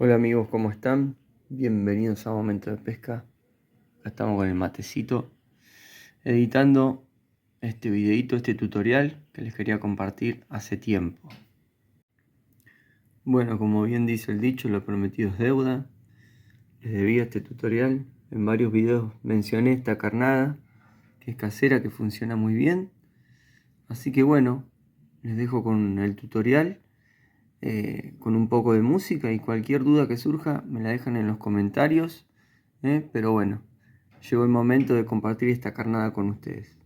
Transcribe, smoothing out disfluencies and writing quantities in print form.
Hola amigos, ¿cómo están? Bienvenidos a Momento de Pesca. Acá estamos con el matecito, editando este videito, este tutorial que les quería compartir hace tiempo. Bueno, como bien dice el dicho, lo prometido es deuda. Les debía este tutorial. En varios videos mencioné esta carnada, que es casera, que funciona muy bien. Así que bueno, les dejo con el tutorial. Con un poco de música, y cualquier duda que surja me la dejan en los comentarios, pero bueno, llegó el momento de compartir esta carnada con ustedes.